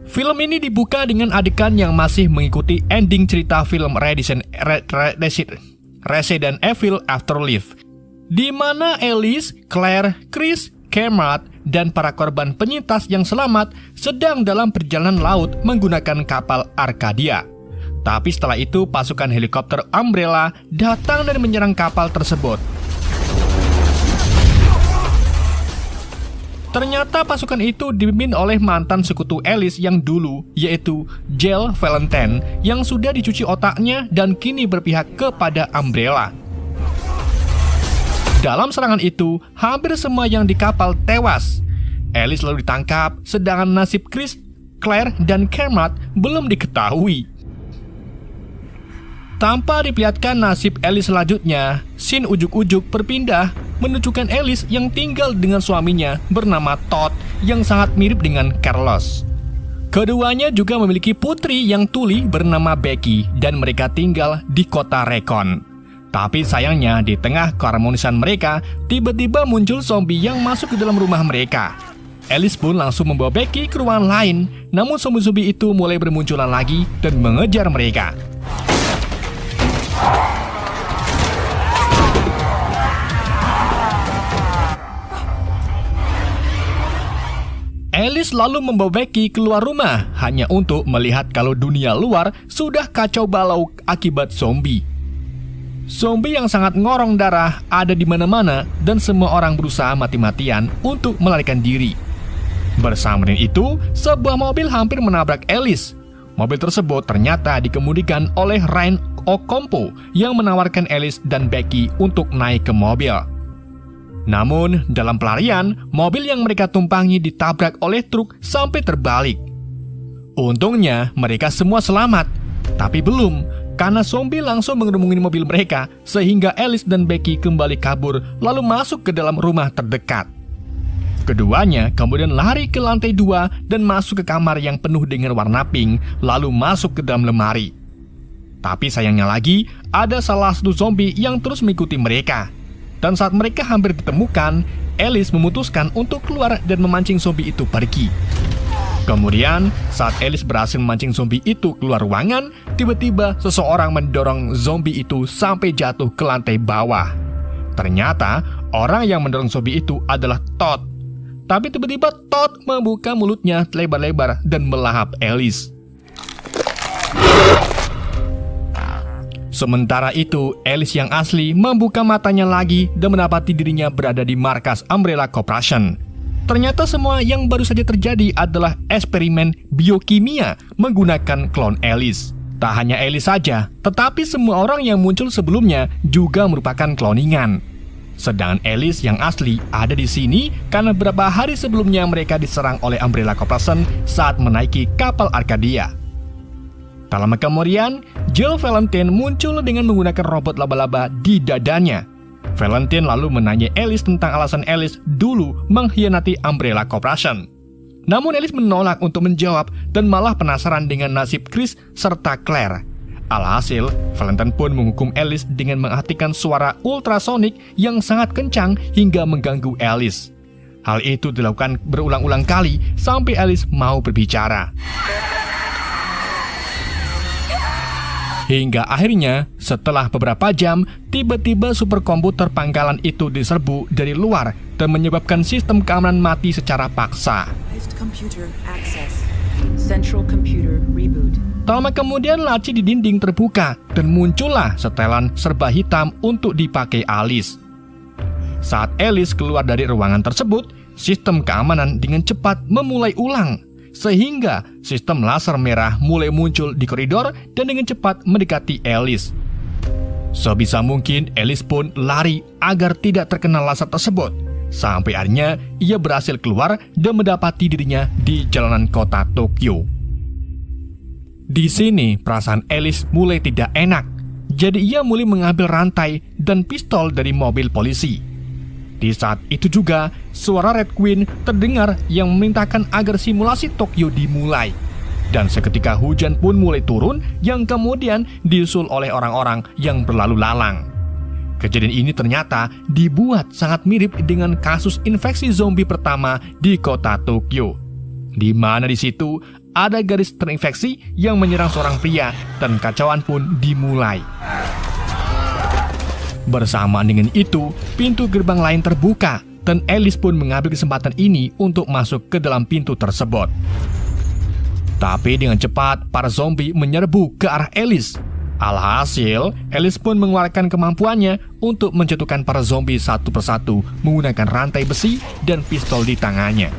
Film ini dibuka dengan adegan yang masih mengikuti ending cerita film Resident Evil Afterlife, di mana Alice, Claire, Chris, Kermit, dan para korban penyintas yang selamat sedang dalam perjalanan laut menggunakan kapal Arcadia. Tapi setelah itu pasukan helikopter Umbrella datang dan menyerang kapal tersebut. Ternyata pasukan itu dipimpin oleh mantan sekutu Alice yang dulu, yaitu Jill Valentine, yang sudah dicuci otaknya dan kini berpihak kepada Umbrella. Dalam serangan itu, hampir semua yang di kapal tewas. Alice lalu ditangkap, sedangkan nasib Chris, Claire, dan Kermit belum diketahui. Tanpa diperlihatkan nasib Alice selanjutnya, scene ujuk-ujuk berpindah menunjukkan Alice yang tinggal dengan suaminya bernama Todd yang sangat mirip dengan Carlos. Keduanya juga memiliki putri yang tuli bernama Becky dan mereka tinggal di kota Recon. Tapi sayangnya di tengah keharmonisan mereka, tiba-tiba muncul zombie yang masuk ke dalam rumah mereka. Alice pun langsung membawa Becky ke ruangan lain, namun zombie-zombie itu mulai bermunculan lagi dan mengejar mereka. Alice lalu membawa Becky keluar rumah hanya untuk melihat kalau dunia luar sudah kacau balau akibat zombie. Zombie yang sangat ngorong darah ada di mana-mana dan semua orang berusaha mati-matian untuk melarikan diri. Bersama dengan itu, sebuah mobil hampir menabrak Alice. Mobil tersebut ternyata dikemudikan oleh Ryan Ocampo yang menawarkan Alice dan Becky untuk naik ke mobil. Namun, dalam pelarian, mobil yang mereka tumpangi ditabrak oleh truk sampai terbalik. Untungnya, mereka semua selamat. Tapi belum, karena zombie langsung mengerumuni mobil mereka, sehingga Alice dan Becky kembali kabur lalu masuk ke dalam rumah terdekat. Keduanya kemudian lari ke lantai 2 dan masuk ke kamar yang penuh dengan warna pink, lalu masuk ke dalam lemari. Tapi sayangnya lagi, ada salah satu zombie yang terus mengikuti mereka. Dan saat mereka hampir ditemukan, Alice memutuskan untuk keluar dan memancing zombie itu pergi. Kemudian, saat Alice berhasil memancing zombie itu keluar ruangan, tiba-tiba seseorang mendorong zombie itu sampai jatuh ke lantai bawah. Ternyata, orang yang mendorong zombie itu adalah Todd. Tapi tiba-tiba Todd membuka mulutnya lebar-lebar dan melahap Alice. Sementara itu, Alice yang asli membuka matanya lagi dan mendapati dirinya berada di markas Umbrella Corporation. Ternyata semua yang baru saja terjadi adalah eksperimen biokimia menggunakan klon Alice. Tak hanya Alice saja, tetapi semua orang yang muncul sebelumnya juga merupakan kloningan. Sedangkan Alice yang asli ada di sini karena beberapa hari sebelumnya mereka diserang oleh Umbrella Corporation saat menaiki kapal Arcadia. Tak lama kemudian, Jill Valentine muncul dengan menggunakan robot laba-laba di dadanya. Valentine lalu menanya Alice tentang alasan Alice dulu mengkhianati Umbrella Corporation. Namun Alice menolak untuk menjawab dan malah penasaran dengan nasib Chris serta Claire. Alhasil, Valentine pun menghukum Alice dengan menghentikan suara ultrasonik yang sangat kencang hingga mengganggu Alice. Hal itu dilakukan berulang-ulang kali sampai Alice mau berbicara. Hingga akhirnya, setelah beberapa jam, tiba-tiba superkomputer pangkalan itu diserbu dari luar dan menyebabkan sistem keamanan mati secara paksa. Tak lama kemudian laci di dinding terbuka dan muncullah setelan serba hitam untuk dipakai Alice. Saat Alice keluar dari ruangan tersebut, sistem keamanan dengan cepat memulai ulang. Sehingga sistem laser merah mulai muncul di koridor dan dengan cepat mendekati Alice. Sebisa mungkin Alice pun lari agar tidak terkena laser tersebut. Sampai akhirnya ia berhasil keluar dan mendapati dirinya di jalanan kota Tokyo. Di sini perasaan Alice mulai tidak enak. Jadi ia mulai mengambil rantai dan pistol dari mobil polisi. Di saat itu juga, suara Red Queen terdengar yang memerintahkan agar simulasi Tokyo dimulai. Dan seketika hujan pun mulai turun yang kemudian disusul oleh orang-orang yang berlalu lalang. Kejadian ini ternyata dibuat sangat mirip dengan kasus infeksi zombie pertama di kota Tokyo. di mana di situ ada garis terinfeksi yang menyerang seorang pria dan kacauan pun dimulai. Bersamaan dengan itu, pintu gerbang lain terbuka dan Alice pun mengambil kesempatan ini untuk masuk ke dalam pintu tersebut. Tapi dengan cepat, para zombie menyerbu ke arah Alice. Alhasil, Alice pun mengeluarkan kemampuannya untuk menjatuhkan para zombie satu persatu menggunakan rantai besi dan pistol di tangannya.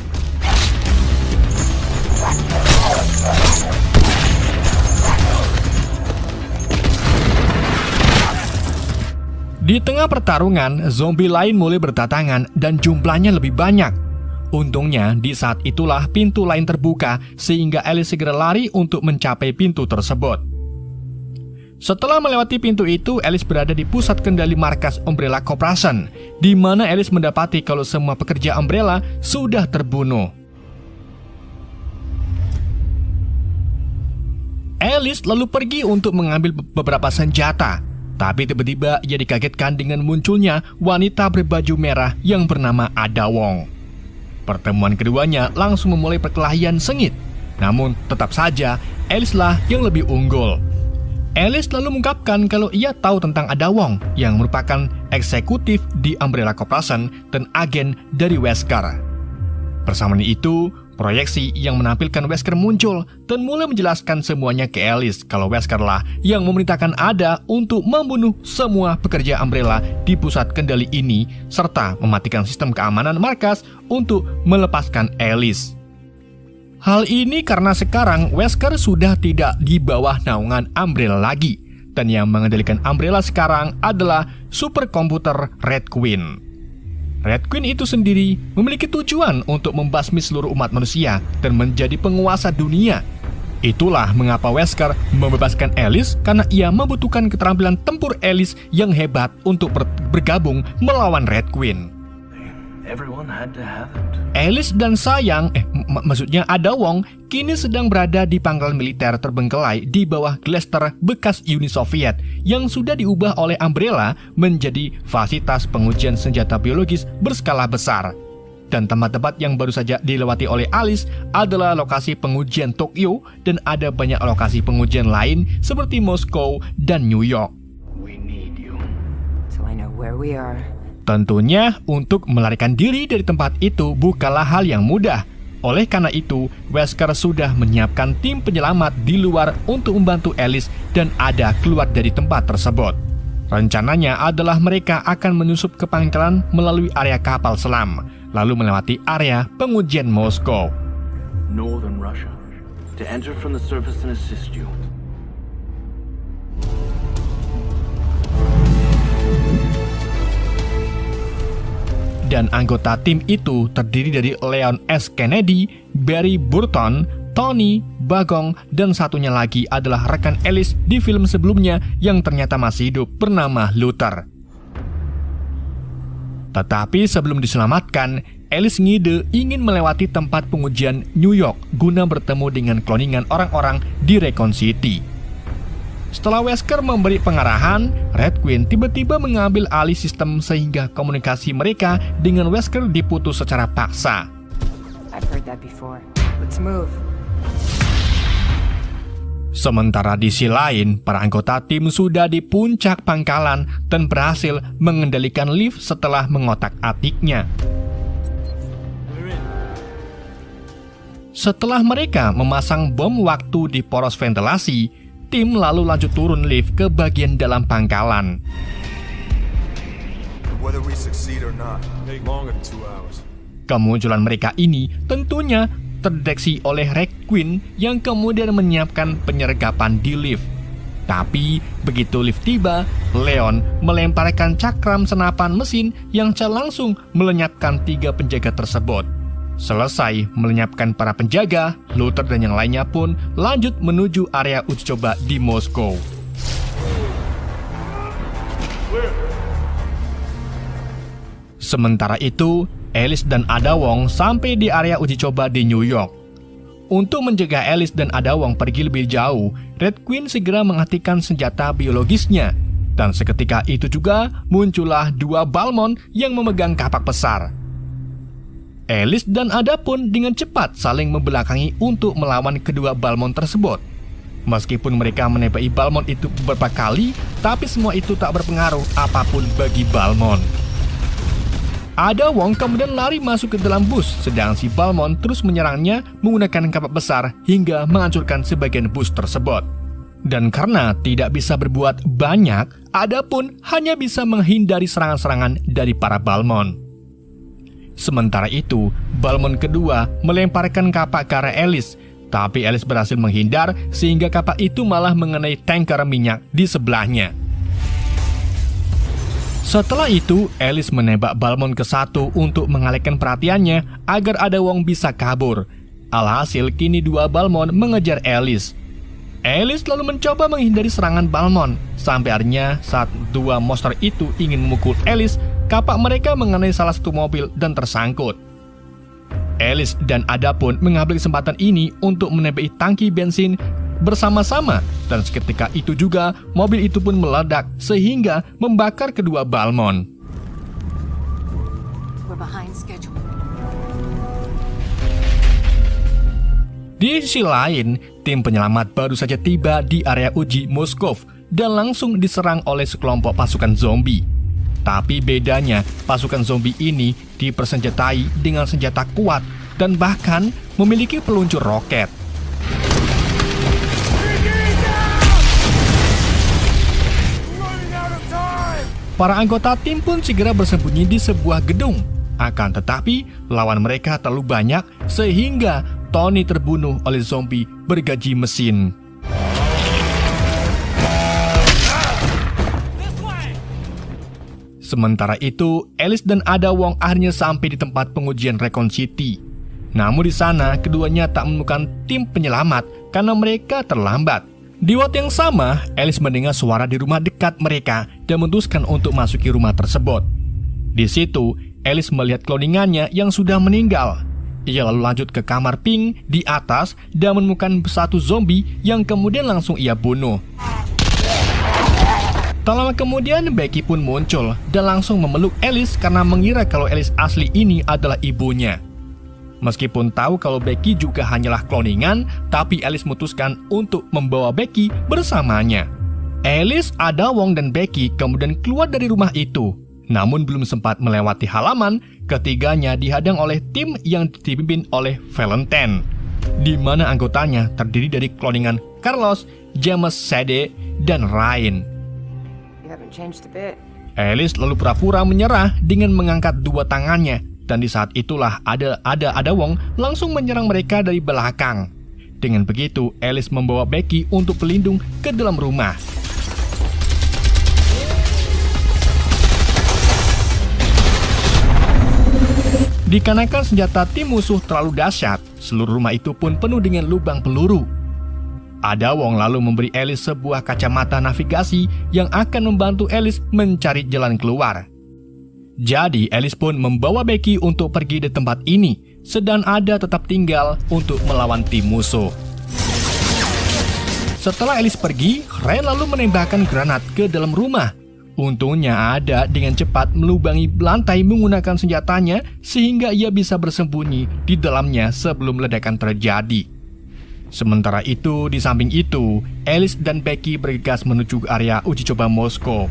Di tengah pertarungan, zombie lain mulai berdatangan dan jumlahnya lebih banyak. Untungnya, di saat itulah pintu lain terbuka sehingga Alice segera lari untuk mencapai pintu tersebut. Setelah melewati pintu itu, Alice berada di pusat kendali markas Umbrella Corporation, di mana Alice mendapati kalau semua pekerja Umbrella sudah terbunuh. Alice lalu pergi untuk mengambil beberapa senjata, tapi tiba-tiba ia dikagetkan dengan munculnya wanita berbaju merah yang bernama Ada Wong. Pertemuan keduanya langsung memulai perkelahian sengit, namun tetap saja Alice lah yang lebih unggul. Alice lalu mengungkapkan kalau ia tahu tentang Ada Wong yang merupakan eksekutif di Umbrella Corporation dan agen dari Wesker. Bersamaan itu, proyeksi yang menampilkan Wesker muncul dan mulai menjelaskan semuanya ke Alice kalau Wesker lah yang memerintahkan Ada untuk membunuh semua pekerja Umbrella di pusat kendali ini serta mematikan sistem keamanan markas untuk melepaskan Alice. Hal ini karena sekarang Wesker sudah tidak di bawah naungan Umbrella lagi, dan yang mengendalikan Umbrella sekarang adalah superkomputer Red Queen. Red Queen itu sendiri memiliki tujuan untuk membasmi seluruh umat manusia dan menjadi penguasa dunia. Itulah mengapa Wesker membebaskan Alice karena ia membutuhkan keterampilan tempur Alice yang hebat untuk bergabung melawan Red Queen. Alice dan maksudnya Ada Wong kini sedang berada di pangkalan militer terbengkelai di bawah Glester bekas Uni Soviet yang sudah diubah oleh Umbrella menjadi fasilitas pengujian senjata biologis berskala besar. Dan tempat-tempat yang baru saja dilewati oleh Alice adalah lokasi pengujian Tokyo dan ada banyak lokasi pengujian lain seperti Moskow dan New York. Tentunya untuk melarikan diri dari tempat itu bukanlah hal yang mudah. Oleh karena itu, Wesker sudah menyiapkan tim penyelamat di luar untuk membantu Alice dan Ada keluar dari tempat tersebut. Rencananya adalah mereka akan menyusup ke pangkalan melalui area kapal selam, lalu melewati area pengujian Moskow. Northern Russia, to enter from the surface and assist you. Dan anggota tim itu terdiri dari Leon S. Kennedy, Barry Burton, Tony, Bagong, dan satunya lagi adalah rekan Alice di film sebelumnya yang ternyata masih hidup bernama Luther. Tetapi sebelum diselamatkan, Alice ngide ingin melewati tempat pengujian New York guna bertemu dengan kloningan orang-orang di Recon City. Setelah Wesker memberi pengarahan, Red Queen tiba-tiba mengambil alih sistem sehingga komunikasi mereka dengan Wesker diputus secara paksa. Sementara di sisi lain, para anggota tim sudah di puncak pangkalan dan berhasil mengendalikan lift setelah mengotak-atiknya. Setelah mereka memasang bom waktu di poros ventilasi, tim lalu lanjut turun lift ke bagian dalam pangkalan. Kemunculan mereka ini tentunya terdeteksi oleh Red Queen yang kemudian menyiapkan penyergapan di lift. Tapi begitu lift tiba, Leon melemparkan cakram senapan mesin yang langsung melenyapkan 3 penjaga tersebut. Selesai melenyapkan para penjaga, Luther dan yang lainnya pun lanjut menuju area uji coba di Moskow. Sementara itu, Alice dan Ada Wong sampai di area uji coba di New York. Untuk mencegah Alice dan Ada Wong pergi lebih jauh, Red Queen segera menghentikan senjata biologisnya. Dan seketika itu juga muncullah 2 Balmond yang memegang kapak besar. Alice dan Ada pun dengan cepat saling membelakangi untuk melawan kedua Balmond tersebut. Meskipun mereka menembaki Balmond itu beberapa kali, tapi semua itu tak berpengaruh apapun bagi Balmond. Ada Wong kemudian lari masuk ke dalam bus, sedang si Balmond terus menyerangnya menggunakan kapak besar hingga menghancurkan sebagian bus tersebut. Dan karena tidak bisa berbuat banyak, Ada pun hanya bisa menghindari serangan-serangan dari para Balmond. Sementara itu, Balmond kedua melemparkan kapak ke arah Alice, tapi Alice berhasil menghindar sehingga kapak itu malah mengenai tanker minyak di sebelahnya. Setelah itu, Alice menembak Balmond ke-1 untuk mengalihkan perhatiannya agar Ada Wong bisa kabur. Alhasil kini dua Balmond mengejar Alice. Alice lalu mencoba menghindari serangan Balmond, sampai akhirnya saat dua monster itu ingin memukul Alice, kapak mereka mengenai salah satu mobil dan tersangkut. Alice dan Ada pun mengambil kesempatan ini untuk menembaki tangki bensin bersama-sama, dan seketika itu juga mobil itu pun meledak sehingga membakar kedua Balmond. Di sisi lain, tim penyelamat baru saja tiba di area uji Moskov dan langsung diserang oleh sekelompok pasukan zombie. Tapi bedanya, pasukan zombie ini dipersenjatai dengan senjata kuat dan bahkan memiliki peluncur roket. Para anggota tim pun segera bersembunyi di sebuah gedung. Akan tetapi, lawan mereka terlalu banyak sehingga Tony terbunuh oleh zombie bergaji mesin. Sementara itu, Alice dan Ada Wong akhirnya sampai di tempat pengujian Recon City. Namun di sana, keduanya tak menemukan tim penyelamat karena mereka terlambat. Di waktu yang sama, Alice mendengar suara di rumah dekat mereka dan memutuskan untuk masuki rumah tersebut. Di situ, Alice melihat kloningannya yang sudah meninggal. Ia lalu lanjut ke kamar Pink di atas dan menemukan satu zombie yang kemudian langsung ia bunuh. Tak lama kemudian, Becky pun muncul dan langsung memeluk Alice karena mengira kalau Alice asli ini adalah ibunya. Meskipun tahu kalau Becky juga hanyalah kloningan, tapi Alice memutuskan untuk membawa Becky bersamanya. Alice, Ada Wong, dan Becky kemudian keluar dari rumah itu. Namun belum sempat melewati halaman, ketiganya dihadang oleh tim yang dipimpin oleh Valentine, di mana anggotanya terdiri dari kloningan Carlos, James Sade, dan Ryan. Alice lalu pura-pura menyerah dengan mengangkat dua tangannya, dan di saat itulah Ada Wong langsung menyerang mereka dari belakang. Dengan begitu, Alice membawa Becky untuk berlindung ke dalam rumah. Dikarenakan senjata tim musuh terlalu dahsyat, seluruh rumah itu pun penuh dengan lubang peluru. Ada Wong lalu memberi Alice sebuah kacamata navigasi yang akan membantu Alice mencari jalan keluar. Jadi Alice pun membawa Becky untuk pergi dari tempat ini, sedang Ada tetap tinggal untuk melawan tim musuh. Setelah Alice pergi, Ren lalu menembakkan granat ke dalam rumah. Untungnya Ada dengan cepat melubangi lantai menggunakan senjatanya sehingga ia bisa bersembunyi di dalamnya sebelum ledakan terjadi. Sementara itu, di samping itu, Alice dan Becky bergegas menuju area uji coba Moskow.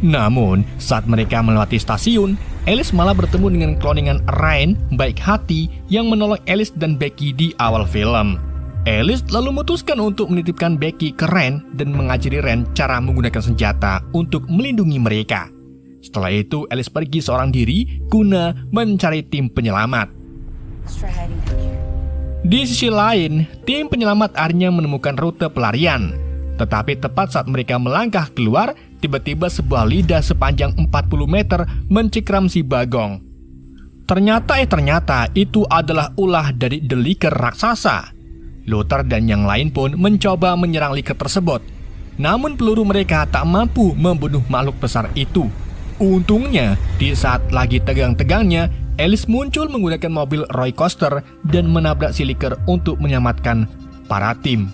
Namun, saat mereka melewati stasiun, Alice malah bertemu dengan kloningan Ryan baik hati yang menolong Alice dan Becky di awal film. Alice lalu memutuskan untuk menitipkan Becky ke Ren dan mengajari Ren cara menggunakan senjata untuk melindungi mereka. Setelah itu, Alice pergi seorang diri guna mencari tim penyelamat. Di sisi lain, tim penyelamat akhirnya menemukan rute pelarian. Tetapi tepat saat mereka melangkah keluar, tiba-tiba sebuah lidah sepanjang 40 meter mencekram si Bagong. Ternyata itu adalah ulah dari The Licker raksasa. Luther dan yang lain pun mencoba menyerang Licker tersebut. Namun peluru mereka tak mampu membunuh makhluk besar itu. Untungnya, di saat lagi tegang-tegangnya, Alice muncul menggunakan mobil Roy Coaster dan menabrak si Licker untuk menyelamatkan para tim.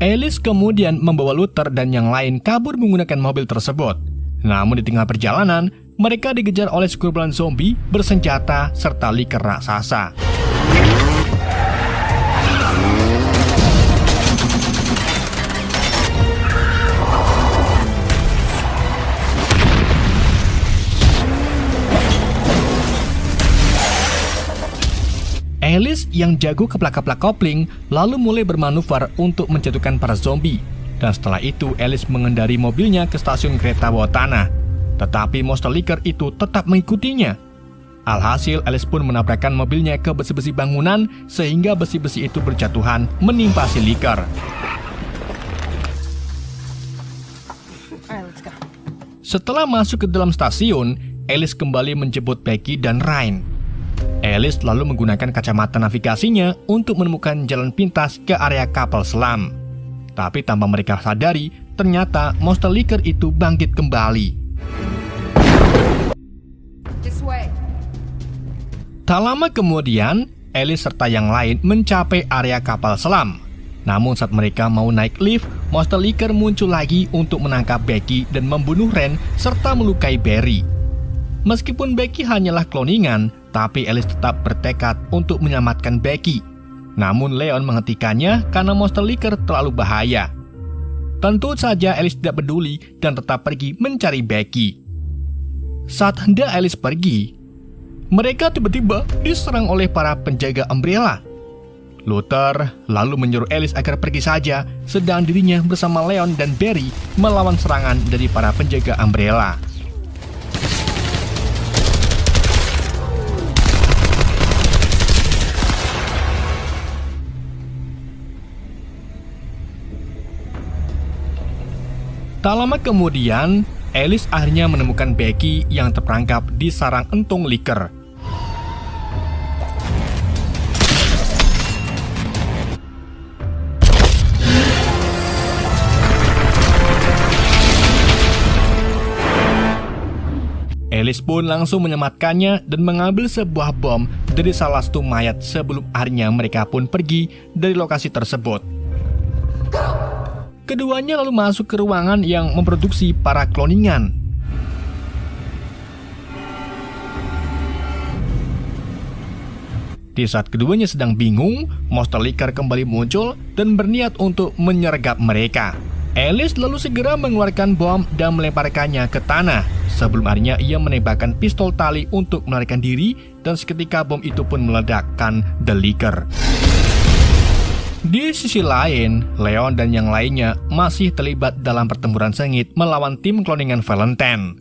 Alice kemudian membawa Luther dan yang lain kabur menggunakan mobil tersebut. Namun di tengah perjalanan, mereka dikejar oleh sekumpulan zombie bersenjata serta liker raksasa. Alice yang jago keplak-keplak kopling lalu mulai bermanuver untuk menjatuhkan para zombie. Dan setelah itu Alice mengendari mobilnya ke stasiun kereta bawah tanah. Tetapi monster liker itu tetap mengikutinya. Alhasil Alice pun menabrakkan mobilnya ke besi-besi bangunan sehingga besi-besi itu berjatuhan menimpa si liker. Setelah masuk ke dalam stasiun, Alice kembali menjemput Becky dan Ryan. Alice lalu menggunakan kacamata navigasinya untuk menemukan jalan pintas ke area kapal selam. Tapi tanpa mereka sadari, ternyata monster liker itu bangkit kembali. Tak lama kemudian, Alice serta yang lain mencapai area kapal selam. Namun saat mereka mau naik lift, monster liker muncul lagi untuk menangkap Becky dan membunuh Ren serta melukai Barry. Meskipun Becky hanyalah kloningan, tapi Alice tetap bertekad untuk menyelamatkan Becky. Namun Leon menghentikannya karena monster liker terlalu bahaya. Tentu saja Alice tidak peduli dan tetap pergi mencari Becky. Saat hendak Alice pergi, mereka tiba-tiba diserang oleh para penjaga Umbrella. Luther lalu menyuruh Alice agar pergi saja, sedang dirinya bersama Leon dan Barry melawan serangan dari para penjaga Umbrella. Tak lama kemudian, Alice akhirnya menemukan Becky yang terperangkap di sarang entung liker. Alice pun langsung menyematkannya dan mengambil sebuah bom dari salah satu mayat sebelum akhirnya mereka pun pergi dari lokasi tersebut. Keduanya lalu masuk ke ruangan yang memproduksi para kloningan. Di saat keduanya sedang bingung, monster liker kembali muncul dan berniat untuk menyergap mereka. Alice lalu segera mengeluarkan bom dan melemparkannya ke tanah. Sebelum akhirnya ia menembakkan pistol tali untuk melarikan diri, dan seketika bom itu pun meledakkan The Liker. Di sisi lain, Leon dan yang lainnya masih terlibat dalam pertempuran sengit melawan tim kloningan Valentine.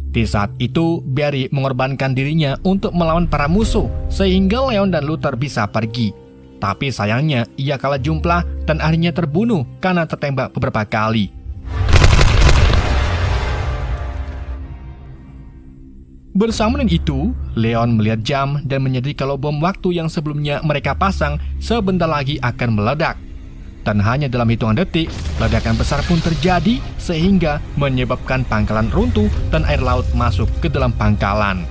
Di saat itu, Barry mengorbankan dirinya untuk melawan para musuh, sehingga Leon dan Luther bisa pergi. Tapi sayangnya, ia kalah jumlah dan akhirnya terbunuh karena tertembak beberapa kali. Bersama dengan itu, Leon melihat jam dan menyadari kalau bom waktu yang sebelumnya mereka pasang sebentar lagi akan meledak. Dan hanya dalam hitungan detik, ledakan besar pun terjadi sehingga menyebabkan pangkalan runtuh dan air laut masuk ke dalam pangkalan.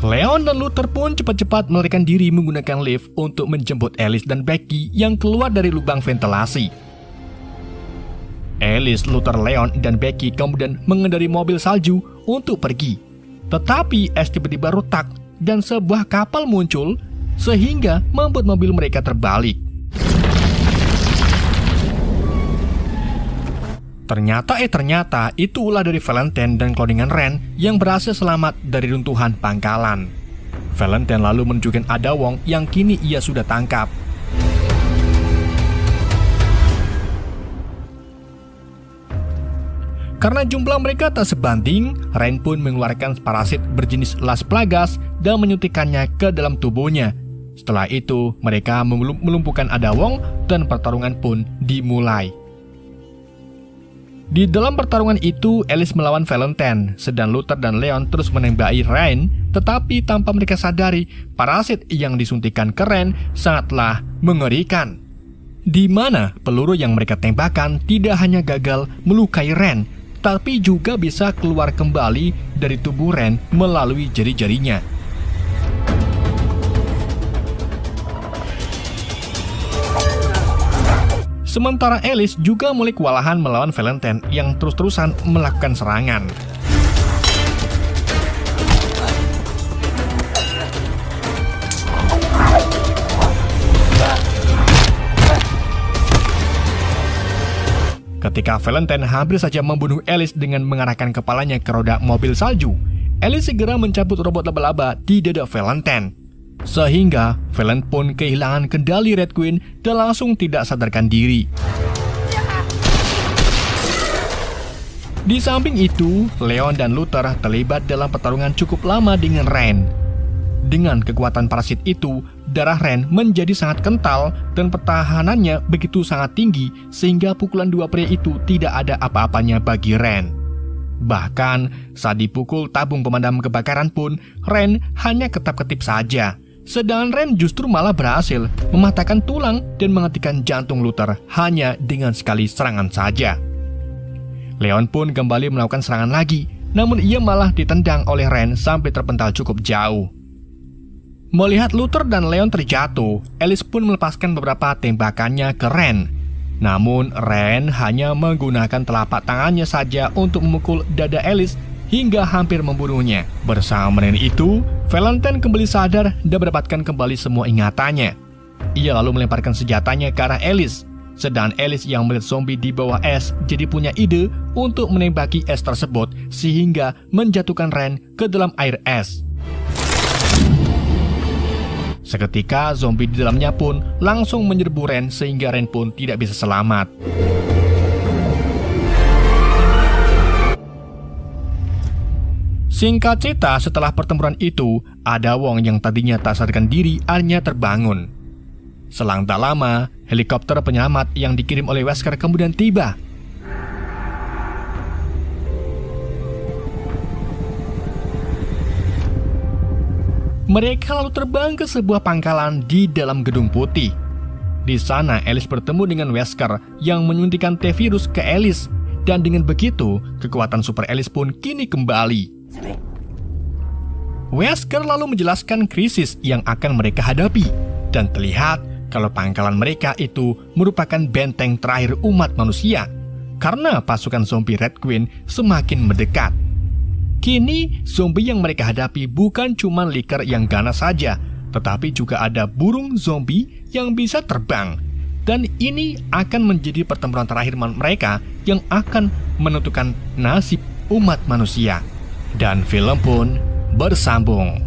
Leon dan Luther pun cepat-cepat melarikan diri menggunakan lift untuk menjemput Alice dan Becky yang keluar dari lubang ventilasi. Alice, Luther, Leon, dan Becky kemudian mengendari mobil salju untuk pergi. Tetapi es tiba-tiba retak dan sebuah kapal muncul sehingga membuat mobil mereka terbalik. Ternyata itu ulah dari Valentine dan kloningan Ren yang berhasil selamat dari runtuhan pangkalan. Valentine lalu menunjukkan ada Wong yang kini ia sudah tangkap. Karena jumlah mereka tak sebanding, Ren pun mengeluarkan parasit berjenis Las Plagas dan menyuntikkannya ke dalam tubuhnya. Setelah itu, mereka melumpuhkan ada Wong dan pertarungan pun dimulai. Di dalam pertarungan itu, Alice melawan Valentine, sedang Luther dan Leon terus menembaki Ren, tetapi tanpa mereka sadari, parasit yang disuntikan ke Ren sangatlah mengerikan. Di mana peluru yang mereka tembakan tidak hanya gagal melukai Ren, tapi juga bisa keluar kembali dari tubuh Ren melalui jari-jarinya. Sementara Alice juga mulai kewalahan melawan Valentine yang terus-terusan melakukan serangan. Ketika Valentine hampir saja membunuh Alice dengan mengarahkan kepalanya ke roda mobil salju, Alice segera mencabut robot laba-laba di dada Valentine. Sehingga Valentine pun kehilangan kendali Red Queen dan langsung tidak sadarkan diri. Di samping itu, Leon dan Luther terlibat dalam pertarungan cukup lama dengan Ren. Dengan kekuatan parasit itu, darah Ren menjadi sangat kental dan pertahanannya begitu sangat tinggi sehingga pukulan dua pria itu tidak ada apa-apanya bagi Ren. Bahkan saat dipukul tabung pemadam kebakaran pun, Ren hanya ketap-ketip saja. Sedangkan Ren justru malah berhasil mematahkan tulang dan menghentikan jantung Luther hanya dengan sekali serangan saja. Leon pun kembali melakukan serangan lagi, namun ia malah ditendang oleh Ren sampai terpental cukup jauh. Melihat Luther dan Leon terjatuh, Alice pun melepaskan beberapa tembakannya ke Ren. Namun Ren hanya menggunakan telapak tangannya saja untuk memukul dada Alice hingga hampir membunuhnya. Bersama dengan itu, Valentine kembali sadar dan mendapatkan kembali semua ingatannya. Ia lalu melemparkan senjatanya ke arah Alice. Sedangkan Alice yang melihat zombie di bawah es jadi punya ide untuk menembaki es tersebut sehingga menjatuhkan Ren ke dalam air es. Seketika zombie di dalamnya pun langsung menyerbu Ren sehingga Ren pun tidak bisa selamat. Singkat cerita, setelah pertempuran itu, ada Wong yang tadinya tak sadarkan diri akhirnya terbangun. Selang tak lama, helikopter penyelamat yang dikirim oleh Wesker kemudian tiba. Mereka lalu terbang ke sebuah pangkalan di dalam gedung putih. Di sana, Alice bertemu dengan Wesker yang menyuntikkan T-virus ke Alice. Dan dengan begitu, kekuatan super Alice pun kini kembali. Wesker lalu menjelaskan krisis yang akan mereka hadapi. Dan terlihat kalau pangkalan mereka itu merupakan benteng terakhir umat manusia. Karena pasukan zombie Red Queen semakin mendekat. Kini, zombie yang mereka hadapi bukan cuma liker yang ganas saja, tetapi juga ada burung zombie yang bisa terbang. Dan ini akan menjadi pertempuran terakhir mereka yang akan menentukan nasib umat manusia. Dan film pun bersambung.